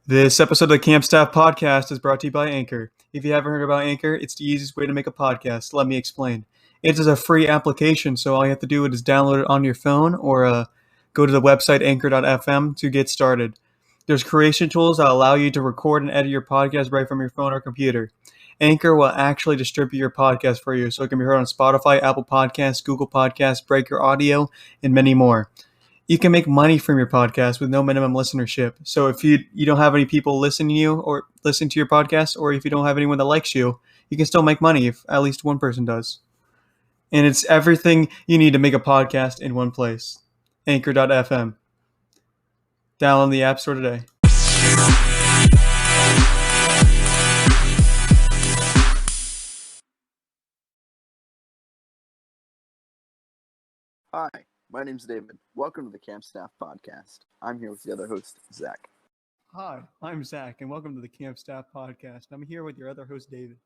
This episode of the Camp Staff Podcast is brought to you by Anchor. If you haven't heard about Anchor, it's the easiest way to make a podcast. Let me explain. It is a free application, so all you have to do is download it on your phone or go to the website anchor.fm to get started. There's creation tools that allow you to record and edit your podcast right from your phone or computer. Anchor will actually distribute your podcast for you, so it can be heard on Spotify, Apple Podcasts, Google Podcasts, Breaker Audio, and many more. You can make money from your podcast with no minimum listenership. So if you don't have any people listening to you or listen to your podcast, or if you don't have anyone that likes you, you can still make money if at least one person does. And it's everything you need to make a podcast in one place. Anchor.fm. Download the App Store today. Hi, my name's David. Welcome to the Camp Staff Podcast. I'm here with the other host, Zach. Hi, I'm Zach, and welcome to the Camp Staff Podcast. I'm here with your other host, David.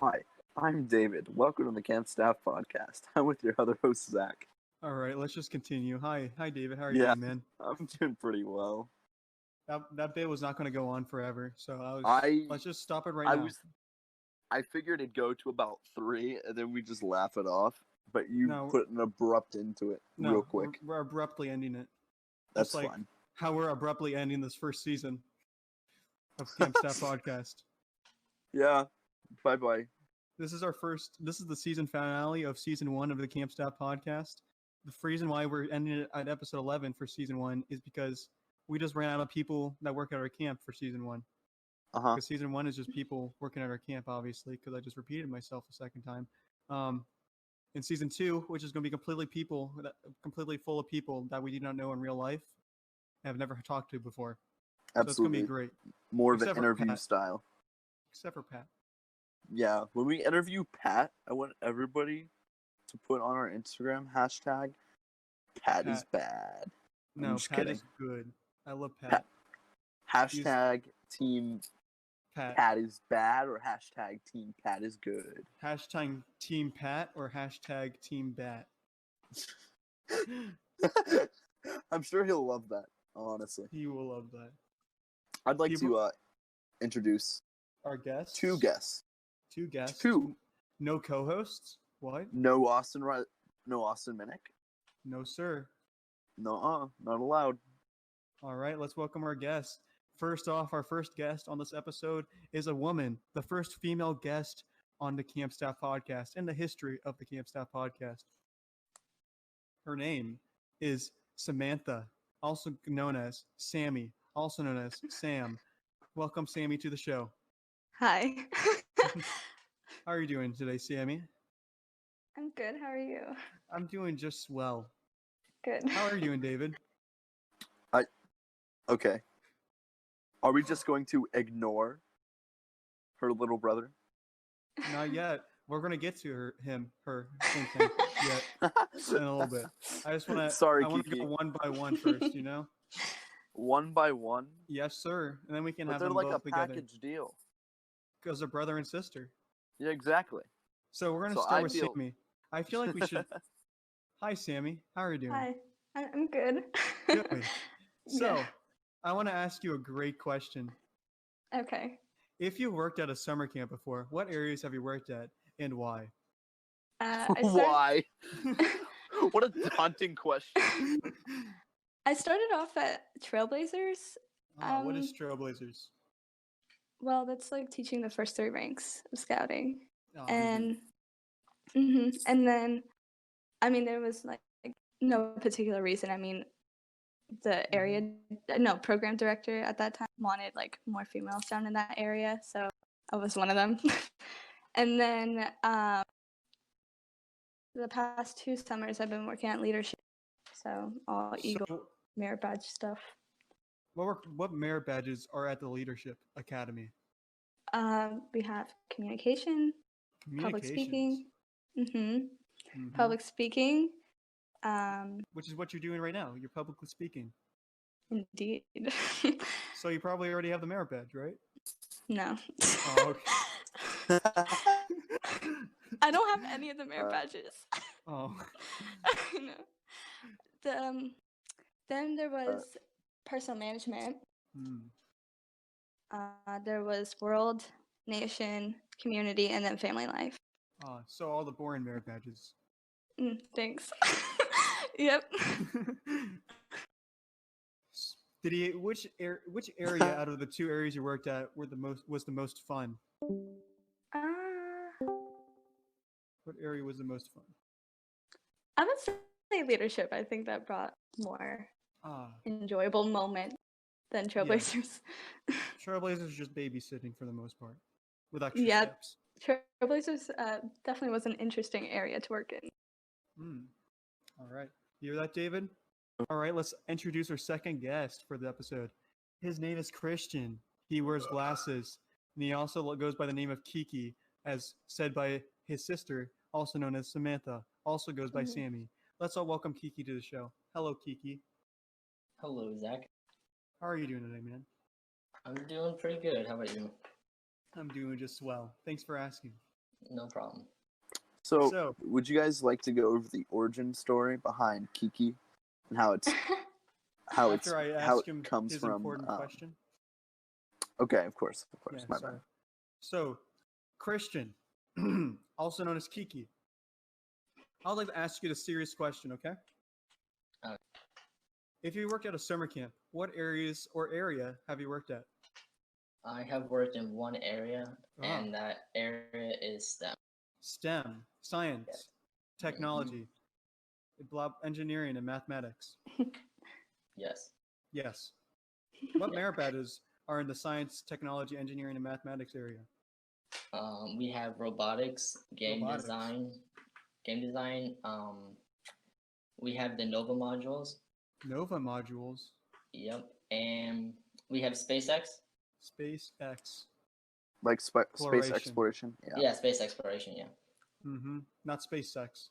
Hi, I'm David. Welcome to the Camp Staff Podcast. I'm with your other host, Zach. All right, let's just continue. Hi, David. How are you doing, man? I'm doing pretty well. That bit was not going to go on forever, so let's just stop it now. I figured it'd go to about 3, and then we just laugh it off. But you put an abrupt into it real quick. We're abruptly ending it. That's like fine. How we're abruptly ending this first season of Camp Staff Podcast. Yeah. Bye-bye. This is the season finale of season 1 of the Camp Staff Podcast. The reason why we're ending it at episode 11 for season 1 is because we just ran out of people that work at our camp for season 1. Because season 1 is just people working at our camp, obviously, because I just repeated myself a second time. In season 2, which is going to be completely full of people that we do not know in real life, have never talked to before. Absolutely. So it's going to be great. More of an interview style. Except for Pat. Yeah, when we interview Pat, I want everybody to put on our Instagram hashtag Pat is bad. No, Pat is good. I love Pat. Hashtag Team Pat is bad or hashtag Team Pat is good. Hashtag Team Pat or hashtag Team Bat. I'm sure he'll love that, honestly. He will love that. I'd like to introduce our guests. Two guests. Two. No co-hosts? What? No Austin Minnick. No, sir. No, not allowed. All right, let's welcome our guests. First off, our first guest on this episode is a woman, the first female guest on the Camp Staff Podcast in the history of the Camp Staff Podcast. Her name is Samantha, also known as Sammy, also known as Sam. Welcome, Sammy, to the show. Hi. How are you doing today, Sammy? I'm good. How are you? I'm doing just well. Good. How are you doing, David? Okay. Are we just going to ignore her little brother? Not yet. We're going to get to her yet in a little bit. I just want to go one by one first, you know? One by one? Yes, sir. And then we can have them like both a package deal. Because they're brother and sister. Yeah, exactly. So we're going to start with Sammy. I feel like we should... Hi, Sammy. How are you doing? Hi. I'm good. Good. So, I want to ask you a great question. Okay. If you worked at a summer camp before, what areas have you worked at and why? Why? What a daunting question. I started off at Trailblazers. What is Trailblazers? Well, that's like teaching the first 3 ranks of scouting. Oh, and then, I mean, there was like no particular reason. I mean, the program director at that time wanted like more females down in that area, so I was one of them. And then the past 2 summers I've been working at leadership, so all Eagle merit badge stuff. What merit badges are at the Leadership Academy? We have communication, public speaking, public speaking. Which is what you're doing right now. You're publicly speaking. Indeed. So you probably already have the merit badge, right? No. Oh, okay. I don't have any of the merit badges. Oh. No. Then there was personal management. There was world, nation, community, and then family life. So all the boring merit badges. Thanks. Yep. Did he? Which area out of the 2 areas you worked at was the most fun? What area was the most fun? I would say leadership. I think that brought more enjoyable moment than Trailblazers. Yeah. Trailblazers are just babysitting for the most part, with extra steps. Trailblazers definitely was an interesting area to work in. All right. You hear that, David? All right, let's introduce our second guest for the episode. His name is Christian. He wears glasses, and he also goes by the name of Kiki, as said by his sister, also known as Samantha, also goes by Sammy. Let's all welcome Kiki to the show. Hello, Kiki. Hello, Zach. How are you doing today, man? I'm doing pretty good. How about you? I'm doing just swell. Thanks for asking. No problem. So, would you guys like to go over the origin story behind Kiki and how it comes from? Important question. Okay, of course. Yeah, my bad. So, Christian, also known as Kiki, I'd like to ask you the serious question, okay? Okay. If you worked at a summer camp, what areas or area have you worked at? I have worked in one area, and that area is STEM. STEM, science, technology, engineering, and mathematics. Yes. Yes. What merit badges are in the science, technology, engineering, and mathematics area? We have robotics, game design. We have the Nova modules. Nova modules. Yep, and we have SpaceX. SpaceX. Like space exploration. Yeah, space exploration. Yeah. Not SpaceX.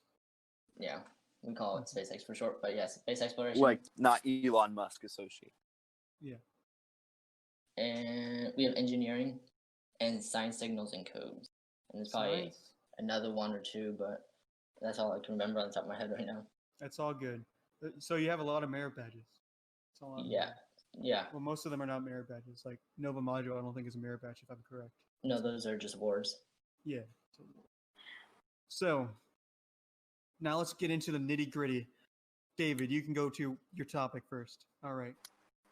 Yeah, we call it SpaceX for short, but yes, space exploration. Like not Elon Musk associate. Yeah. And we have engineering and science signals and codes. And there's probably another one or two, but that's all I can remember on the top of my head right now. That's all good. So you have a lot of merit badges. Yeah. Well, most of them are not merit badges. Like Nova module, I don't think is a merit badge, if I'm correct. No, those are just awards. Yeah. So now let's get into the nitty gritty. David, you can go to your topic first. All right.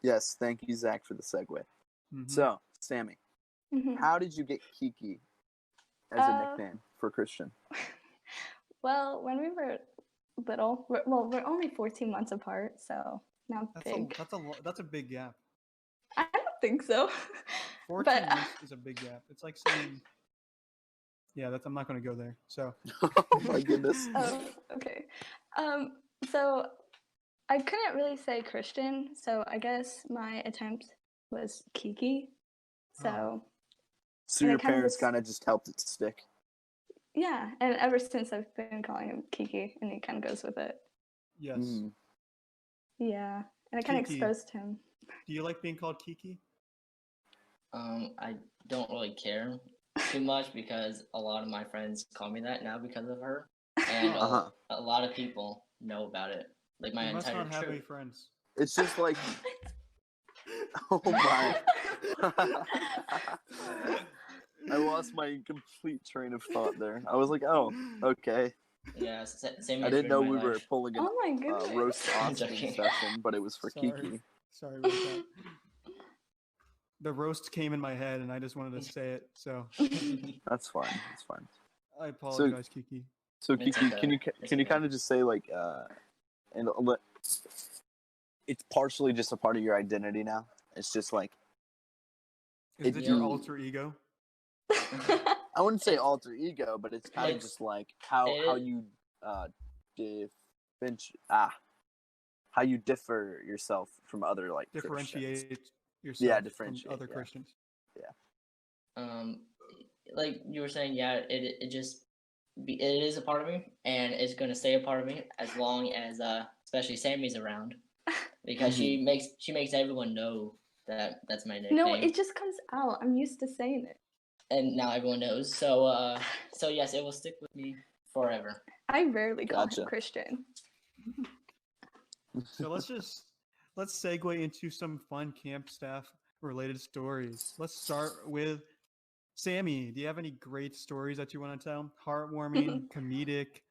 Yes, thank you, Zach, for the segue. So, Sammy, how did you get Kiki as a nickname for Christian? Well, when we were little, we're only 14 months apart, so not big. That's a big gap. I don't think so. 14 months is a big gap. It's like saying, I'm not going to go there. So. Oh my goodness. Okay. So I couldn't really say Christian, so I guess my attempt was Kiki. So your parents kind of just helped it stick. Yeah, and ever since I've been calling him Kiki, and he kind of goes with it. Yes. Yeah, and I kind of exposed him. Do you like being called Kiki? I don't really care too much because a lot of my friends call me that now because of her, and a lot of people know about it. Like my entire must not have any friends. It's just like, oh my! I lost my complete train of thought there. I was like, oh, okay. Yeah, same. I didn't know we were pulling a roast Austin session, but it was for Kiki. Sorry about that. The roast came in my head, and I just wanted to say it. So that's fine. That's fine. I apologize, Kiki. So Kiki, can you kind of just say like, and it's partially just a part of your identity now. It's just like, is it your alter ego? I wouldn't say alter ego, but it's kind of just like how you how you differ yourself from other like differentiate Christians. yourself from other Christians. Yeah. Like you were saying, it is a part of me, and it's going to stay a part of me as long as especially Sammy's around, because she makes everyone know that that's my nickname. No, it just comes out. I'm used to saying it. And now everyone knows. So yes, it will stick with me forever. I rarely call him Christian. So let's segue into some fun camp stuff. related stories. Let's start with Sammy. Do you have any great stories that you want to tell? Heartwarming, comedic,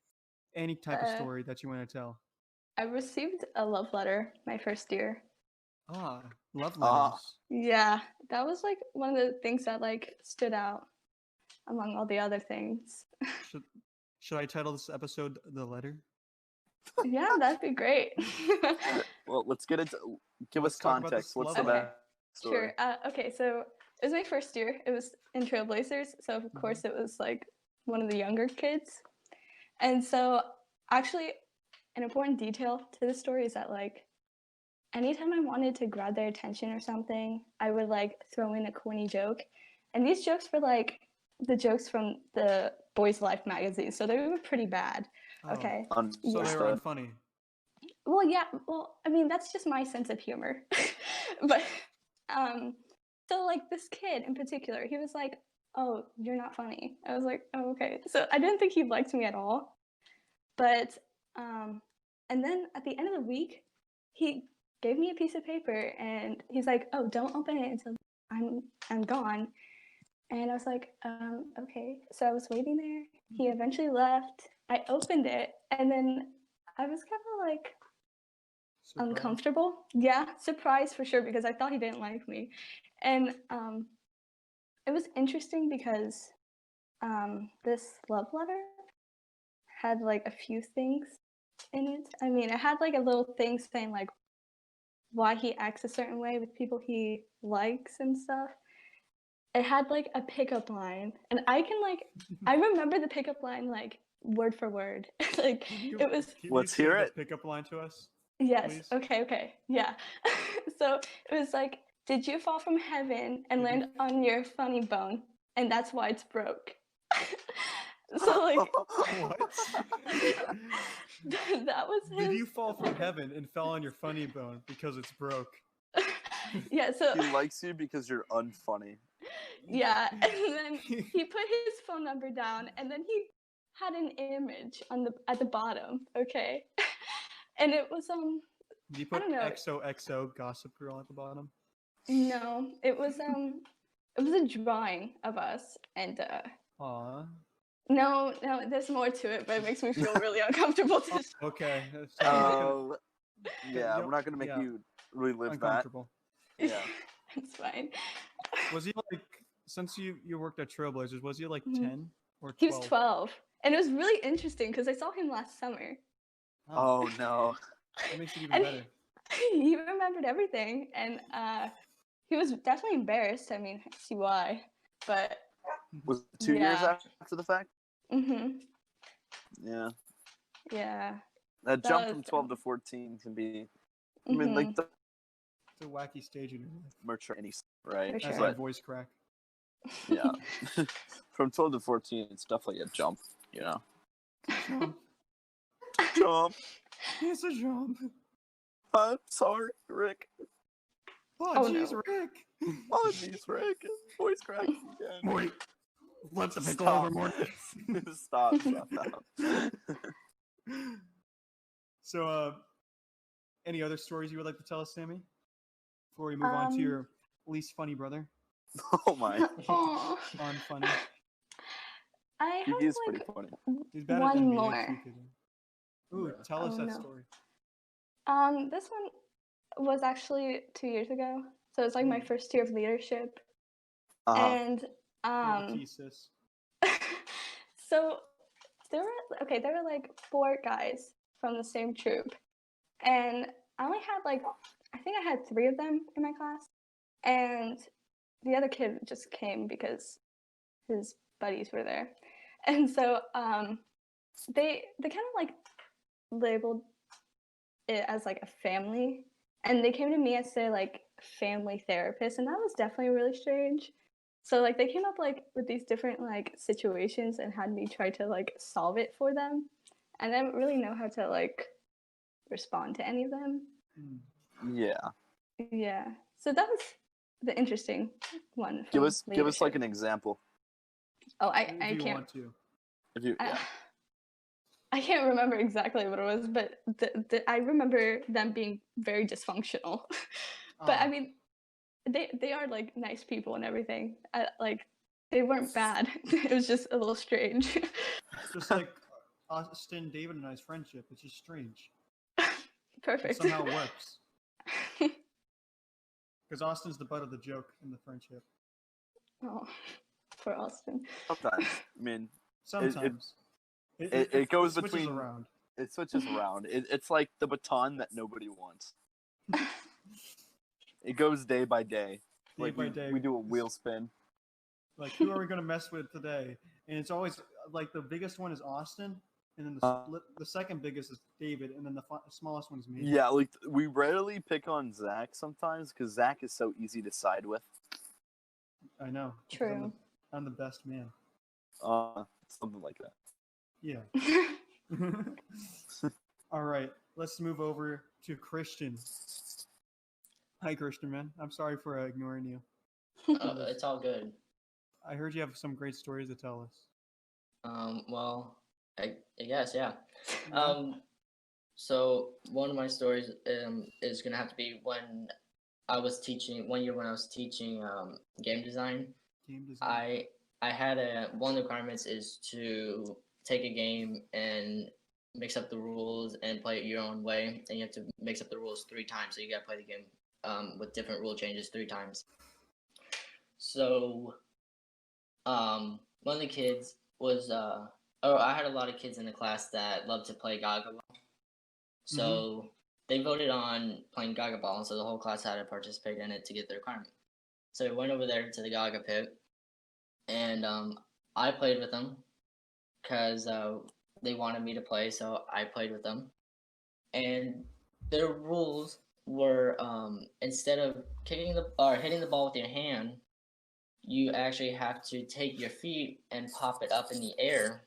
any type of story that you want to tell? I received a love letter my first year. Love Ah. letters. Yeah, that was like one of the things that like stood out among all the other things. Should I title this episode "The Letter"? Yeah, that'd be great. Well, let's get into. Give Let's us talk about context. this What's love the letter. backstory? Sure. Okay, so it was my first year. It was in Trailblazers, so of course it was like one of the younger kids. And so actually an important detail to the story is that like anytime I wanted to grab their attention or something, I would like throw in a corny joke. And these jokes were like the jokes from the Boys Life magazine, so they were pretty bad. Oh, Okay. So they were Understood. unfunny. Well, yeah. Well, I mean, that's just my sense of humor. But so like this kid in particular, he was like, "Oh, you're not funny." I was like, "Oh, okay." So I didn't think he liked me at all. But and then at the end of the week, he gave me a piece of paper and he's like, "Oh, don't open it until I'm gone." And I was like, okay. So I was waiting there. He eventually left. I opened it and then I was kind of like Surprise. uncomfortable. Yeah, surprised for sure because I thought he didn't like me. And it was interesting because this love letter had like a few things in it. I mean, it had like a little thing saying like why he acts a certain way with people he likes and stuff. It had like a pickup line, and I can like I remember the pickup line like word for word. Like it was. Can Let's you hear say it. the pickup line to us? Yes. Please? Okay. Yeah. So it was like, did you fall from heaven and land on your funny bone, and that's why it's broke? So like, What? that was his. Did you fall from heaven and fell on your funny bone because it's broke? Yeah. So He likes you because you're unfunny. yeah, and then he put his phone number down, and then he had an image on the at the bottom. Okay, and it was Did you I put don't know. XOXO Gossip Girl at the bottom? No, it was a drawing of us, and Aw. no, there's more to it, but it makes me feel really uncomfortable to Okay. Oh, yeah. you We're not gonna make yeah. you relive that. Uncomfortable. Yeah. It's fine. Was he like, since you worked at Trailblazers, was he like Mhm. 10 or 12? He was 12, and it was really interesting because I saw him last summer. Oh no. That makes it even And better. he remembered everything, and he was definitely embarrassed. I mean, I see why, but Was it 2 years Yeah. after the fact? mhm, Yeah. yeah, That That jump was- from 12 to 14 can be. I mean, mhm, like the It's a wacky stage in your life. mature, right? For That's sure. my voice crack. Yeah. From 12 to 14, it's definitely a jump. You know. Jump. Jump. It's a jump. I'm sorry, Rick. Oh, Oh, jeez, no. Rick. Oh, jeez, Rick. Voice crack again. Wait. Let the pickle Stop. over more. Stop. So, any other stories you would like to tell us, Sammy? Before we move on to your least funny brother? Oh my. Aw. Unfunny. I He have is pretty like funny. He's bad one at NBA more. too, kid. Ooh, tell us Oh, that no. story. This one was actually 2 years ago, so it's like my first year of leadership, and Tea, sis. so there were like 4 guys from the same troop, and I only had like I think I had 3 of them in my class, and the other kid just came because his buddies were there, and so they kind of like labeled it as like a family, and they came to me as their like family therapist, and that was definitely really strange. So like they came up like with these different like situations and had me try to like solve it for them, and I didn't really know how to like respond to any of them. Yeah. Yeah, so that was the interesting one. Give from us like leadership. an example. Oh, I If you can't. want to. If you yeah. I can't remember exactly what it was, but I remember them being very dysfunctional. But I Oh. mean, they are like nice people and everything. Like they weren't bad. It was just a little strange. Just like Austin, David, and I's friendship. It's just strange. It Perfect. somehow works. Because Austin's the butt of the joke in the friendship. Oh, for Austin. Sometimes. I mean, Sometimes. it goes switches between. around. It switches around. It's like the baton that nobody wants. It goes day by day. Day by day. We do a wheel spin. Like, who are we going to mess with today? And it's always, like, the biggest one is Austin, and then the second biggest is David, and then the smallest one is me. Yeah, like, we rarely pick on Zach sometimes, because Zach is so easy to side with. I know. True. I'm the best man. Something like that. Yeah. All right, let's move over to Christian. Hi, Christian, man. I'm sorry for ignoring you. It's all good. I heard you have some great stories to tell us. Well, I guess, yeah. Yeah. So one of my stories is gonna have to be when I was teaching game design. Game design. I had one of the requirements is to take a game and mix up the rules and play it your own way, and you have to mix up the rules 3 times. So you gotta play the game with different rule changes 3 times. So one of the kids was I had a lot of kids in the class that loved to play Gaga Ball. So they voted on playing Gaga Ball, and so the whole class had to participate in it to get the requirement. So we went over there to the Gaga pit, and I played with them because they wanted me to play, so I played with them. And their rules were instead of hitting the ball with your hand, you actually have to take your feet and pop it up in the air,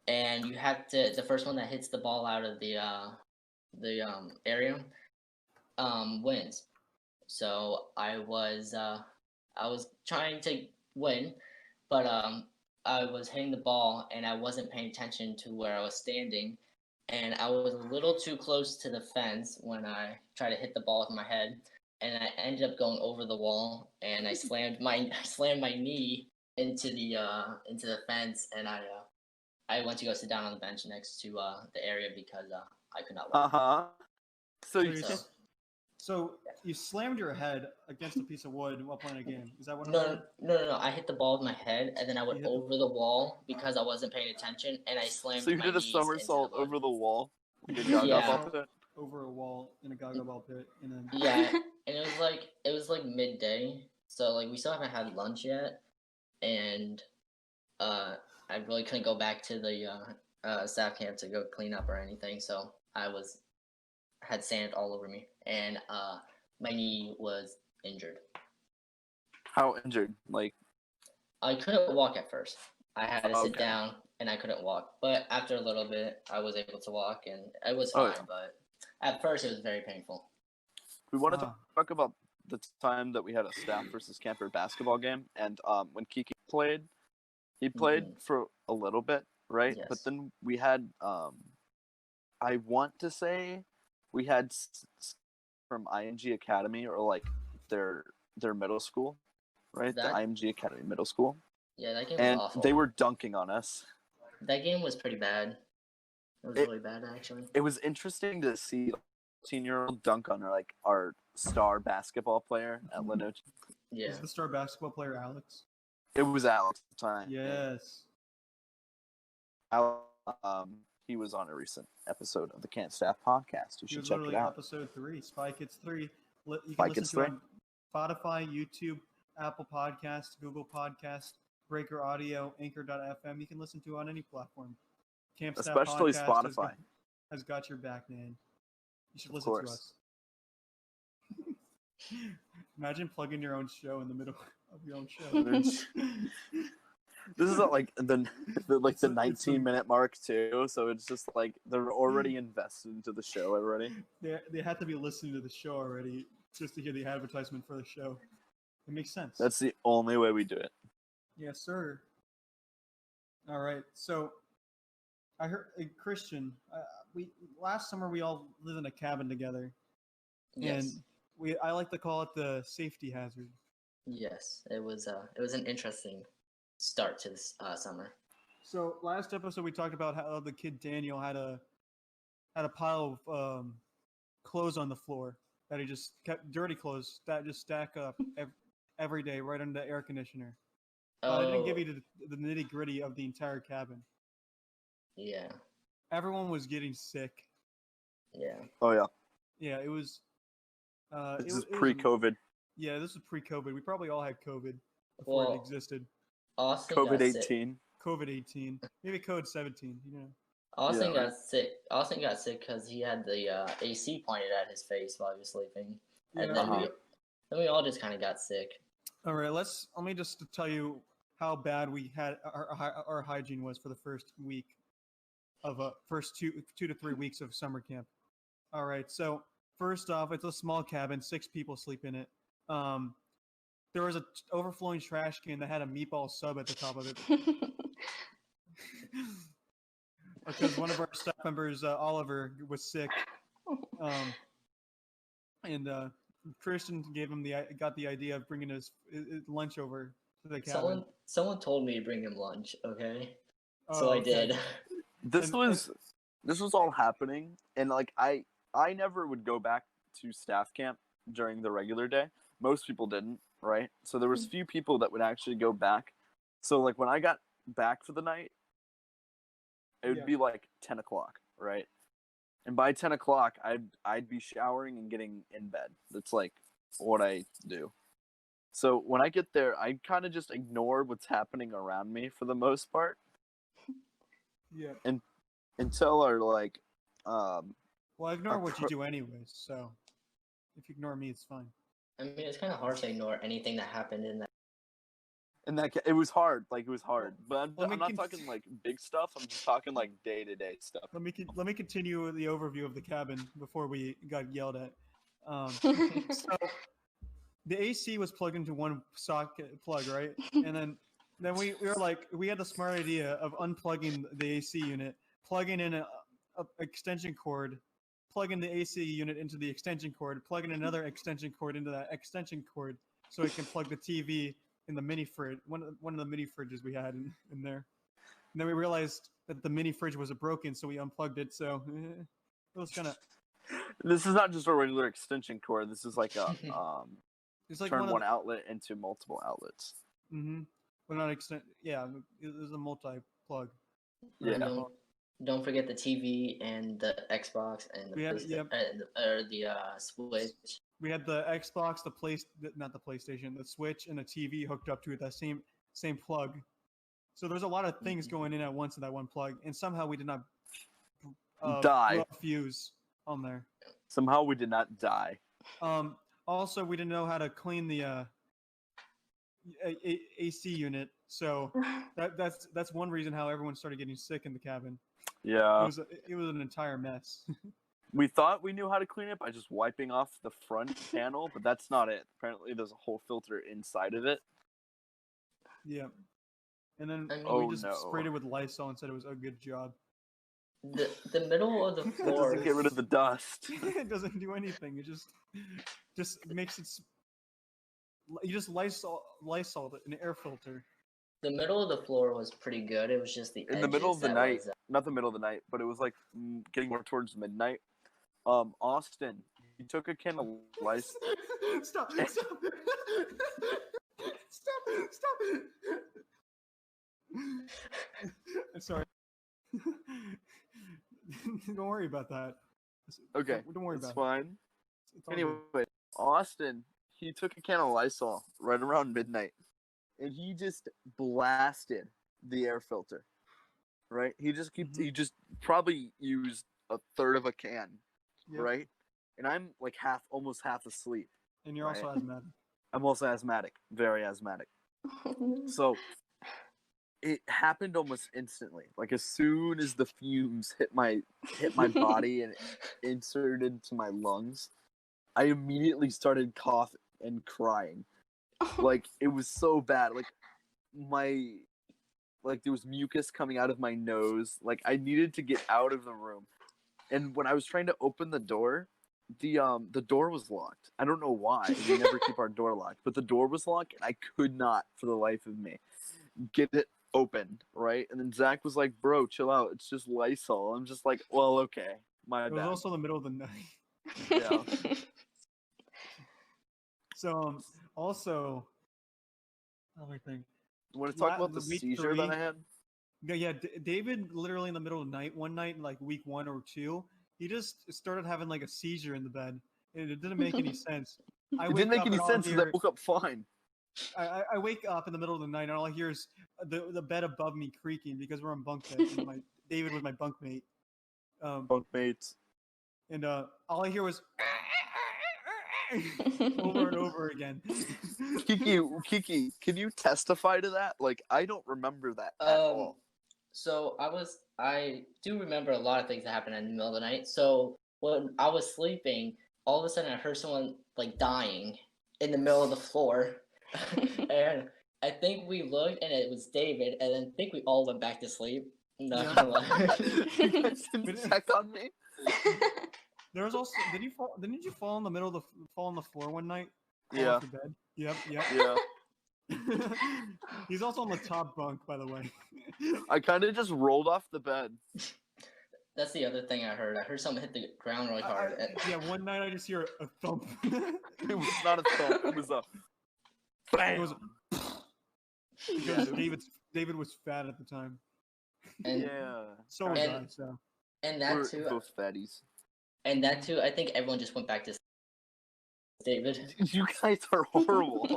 and you have to. The first one that hits the ball out of the area wins. So I was trying to win, but I was hitting the ball and I wasn't paying attention to where I was standing, and I was a little too close to the fence when I tried to hit the ball with my head, and I ended up going over the wall, and I slammed my knee into the fence, and I went to go sit down on the bench next to the area because I could not walk. So you slammed your head against a piece of wood while playing a game. Is that what? No. I hit the ball with my head, and then I went over the wall because I wasn't paying attention, and I slammed. So you did a somersault over the wall, like a Gaga Ball pit? Over a wall in a Gaga Ball pit, and then yeah, and it was like midday, so like we still haven't had lunch yet, and I really couldn't go back to the staff camp to go clean up or anything, so I had sand all over me, and my knee was injured. How injured? Like, I couldn't walk at first. I had to sit down, and I couldn't walk. But after a little bit, I was able to walk, and it was fine. But at first, it was very painful. We wanted to talk about the time that we had a staff versus camper basketball game, and when Kiki played, he played for a little bit, right? Yes. But then we had, I want to say, we had from IMG Academy, or like their middle school, right? The IMG Academy middle school. Yeah, that game was awful. And they were dunking on us. That game was pretty bad. It was really bad, actually. It was interesting to see a 14-year-old dunk on our star basketball player at Lenoche. Yeah. Was the star basketball player Alex? It was Alex at the time. Yes. Alex, he was on a recent episode of the Can't Staff podcast. You should check it out. Episode 3, Spy Kids 3. You can listen to it on Spotify, YouTube, Apple Podcasts, Google Podcasts, Breaker Audio, Anchor.fm. You can listen to it on any platform. Camp Staff Especially Podcast Spotify. Has got your back, man. You should listen to us. Imagine plugging your own show in the middle of your own show. This is at the 19-minute mark too, so it's just like they're already invested into the show already. They have to be listening to the show already just to hear the advertisement for the show. It makes sense. That's the only way we do it. Yes, sir. All right, so I heard Christian. Last summer we all lived in a cabin together, yes. and I like to call it the safety hazard. Yes, it was an interesting start to this summer. So last episode we talked about how the kid Daniel had a pile of clothes on the floor that he just kept, dirty clothes that just stack up every day right under the air conditioner. I didn't give you the nitty gritty of the entire cabin. Yeah. Everyone was getting sick. Yeah. Oh yeah. Yeah, it was. This is pre-COVID. Yeah, this was pre-COVID. We probably all had COVID before it existed. Austin COVID-18. COVID-18, maybe COVID-17. You know. Austin got sick. Austin got sick because he had the AC pointed at his face while he was sleeping, and then we all just kind of got sick. All right, let me just tell you how bad we had our hygiene was for the first week of first 2 to 3 weeks of summer camp. All right, so first off, it's a small cabin, 6 people sleep in it. There was a overflowing trash can that had a meatball sub at the top of it. Because one of our staff members, Oliver, was sick, and Christian got the idea of bringing his lunch over to the cabin. Someone told me to bring him lunch. Okay, so I did. This was all happening, and like I never would go back to staff camp during the regular day. Most people didn't, right? So there was few people that would actually go back. So like when I got back for the night, it would be like 10 o'clock, right? And by 10 o'clock, I'd be showering and getting in bed. That's like what I do. So when I get there, I kind of just ignore what's happening around me for the most part. Yeah. And until our like, well, I ignore what you do anyways. So if you ignore me, it's fine. I mean, it's kind of hard to ignore anything that happened in that. And that it was hard, but I'm not talking like big stuff. I'm just talking like day-to-day stuff. Let me continue the overview of the cabin before we got yelled at. So the AC was plugged into one socket plug, right? And then we were like, we had the smart idea of unplugging the AC unit, plugging in a extension cord, plugging the AC unit into the extension cord, plugging another extension cord into that extension cord, so we can plug the TV in the mini fridge, one of the mini fridges we had in there. And then we realized that the mini fridge was broken, so we unplugged it. So it was kind of. This is not just a regular extension cord. This is like a it's like turn one outlet into multiple outlets. Mm-hmm. But not extent. Yeah, it was a multi-plug. Yeah. Don't forget the TV and the Xbox and the Switch. We had the Xbox, not the PlayStation, the Switch, and the TV hooked up to it. That same plug. So there's a lot of things going in at once in that one plug, and somehow we did not die. Blow a fuse on there. Somehow we did not die. Also, we didn't know how to clean the AC unit, so that's one reason how everyone started getting sick in the cabin. Yeah, it was an entire mess. We thought we knew how to clean it by just wiping off the front panel, but that's not it. Apparently, there's a whole filter inside of it. Yeah, and then we just sprayed it with Lysol and said it was a good job. The middle of the floor doesn't get rid of the dust. It doesn't do anything. It just makes it. You just Lysol an air filter. The middle of the floor was pretty good. It was just the in the middle of the night, not the middle of the night, but it was like getting more towards midnight. Austin, he took a can of Lysol. Stop! I'm sorry. Don't worry about that. Okay, don't worry about it. It's fine. It's Anyway, Austin, he took a can of Lysol right around midnight, and he just blasted the air filter. Right? He just probably used a third of a can. Yep. Right? And I'm like almost half asleep. And you're also asthmatic. I'm also asthmatic, very asthmatic. So it happened almost instantly. Like as soon as the fumes hit my body and inserted into my lungs, I immediately started coughing and crying. Like it was so bad. Like there was mucus coming out of my nose. Like I needed to get out of the room. And when I was trying to open the door, the door was locked. I don't know why. We never keep our door locked, but the door was locked, and I could not, for the life of me, get it open. Right, and then Zach was like, "Bro, chill out. It's just Lysol." I'm just like, "Well, okay, my It was bad." also in the middle of the night. Yeah. So also, let me think. You want to talk about the week seizure that I had? Yeah, David literally in the middle of the night one night, like week 1 or 2, he just started having like a seizure in the bed, and it didn't make any sense. It didn't make any sense because I woke up fine. I wake up in the middle of the night and all I hear is the bed above me creaking because we're on bunk beds. And David was my bunkmate. Bunkmates. And all I hear was over and over again. Kiki, can you testify to that? Like, I don't remember that at all. So I do remember a lot of things that happened in the middle of the night. So when I was sleeping, all of a sudden I heard someone like dying in the middle of the floor. And I think we looked and it was David, and then I think we all went back to sleep. No, You guys didn't check on me? There was also didn't you fall in the middle of fall on the floor one night? Yeah. Off the bed? Yep. Yeah. He's also on the top bunk, by the way. I kind of just rolled off the bed. That's the other thing I heard. I heard someone hit the ground really hard. Yeah, one night I just hear a thump. It was not a thump. It was a bam. It was because David was fat at the time. And, yeah. So was I. So. And that We're too. both fatties. And that too. I think everyone just went back to David. You guys are horrible.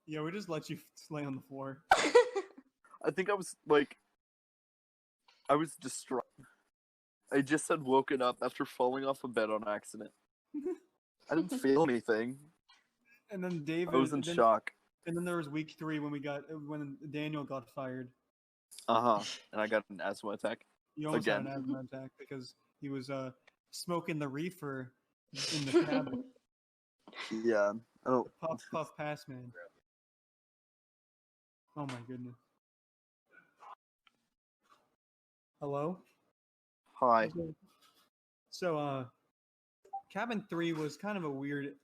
Yeah, we just let you lay on the floor. I think I was distraught. I just had woken up after falling off a bed on accident. I didn't feel anything. And then David. I was in shock. And then there was week 3 when Daniel got fired. And I got an asthma attack. You almost had an asthma attack because he was smoking the reefer in the cabin. Yeah. Oh. Puff pass man. Oh my goodness. Hello? Hi. So cabin 3 was kind of a weird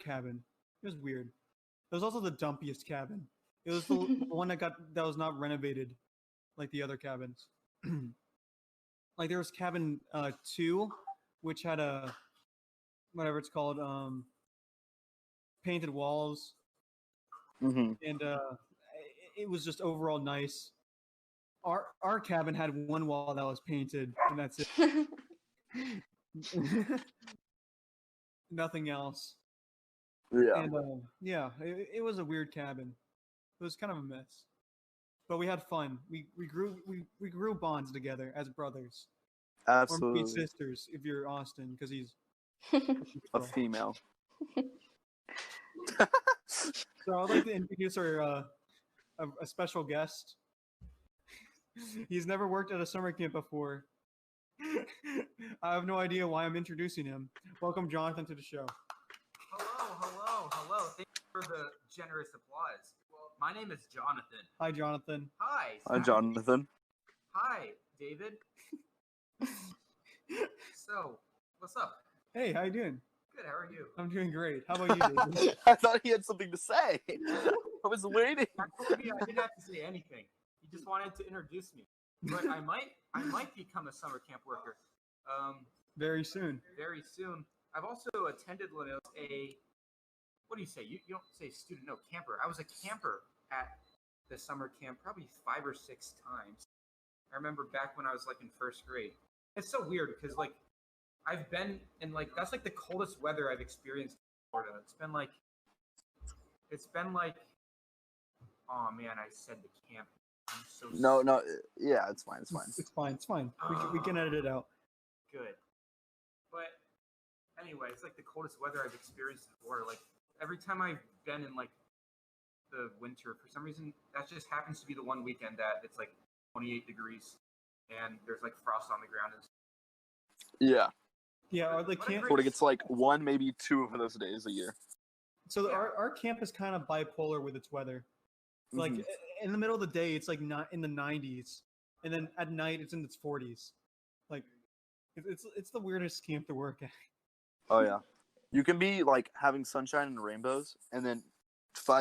cabin. It was weird. It was also the dumpiest cabin. It was the one that was not renovated like the other cabins. Like there was cabin 2, which had a whatever it's called, painted walls, Mm-hmm. and it was just overall nice. Our cabin had one wall that was painted, and that's it. Nothing else. Yeah. And it was a weird cabin. It was kind of a mess, but we had fun. We grew bonds together as brothers. Absolutely. Or maybe sisters if you're Austin, because he's A female. So I'd like to introduce our a special guest. He's never worked at a summer camp before. I have no idea why I'm introducing him. Welcome, Jonathan, to the show. Hello. Thank you for the generous applause. My name is Jonathan. Hi, Jonathan. Hi. Hi, Jonathan. Hi, David. So, what's up? Hey, how you doing? Good, how are you? I'm doing great. How about you, David? I thought he had something to say. I was waiting. Actually, I didn't have to say anything. He just wanted to introduce me. But I might become a summer camp worker. Very soon. Very soon. I've also attended what do you say? You don't say student, no, camper. I was a camper at the summer camp probably 5 or 6 times. I remember back when I was like in first grade. It's so weird because like I've been in like that's like the coldest weather I've experienced in Florida. It's been like oh man, I said the camp. I'm so No, yeah, it's fine. It's fine. We can edit it out. good. But anyway, it's like the coldest weather I've experienced in Florida. Like every time I've been in like the winter, for some reason, that just happens to be the one weekend that it's like 28 degrees and there's like frost on the ground. Yeah. Yeah, or the camp. Florida gets like 1, maybe 2 of those days a year. So our camp is kind of bipolar with its weather. Like in the middle of the day, it's like not in the 90s, and then at night it's in its 40s. Like It's the weirdest camp to work at. Oh yeah, you can be like having sunshine and rainbows, and then 5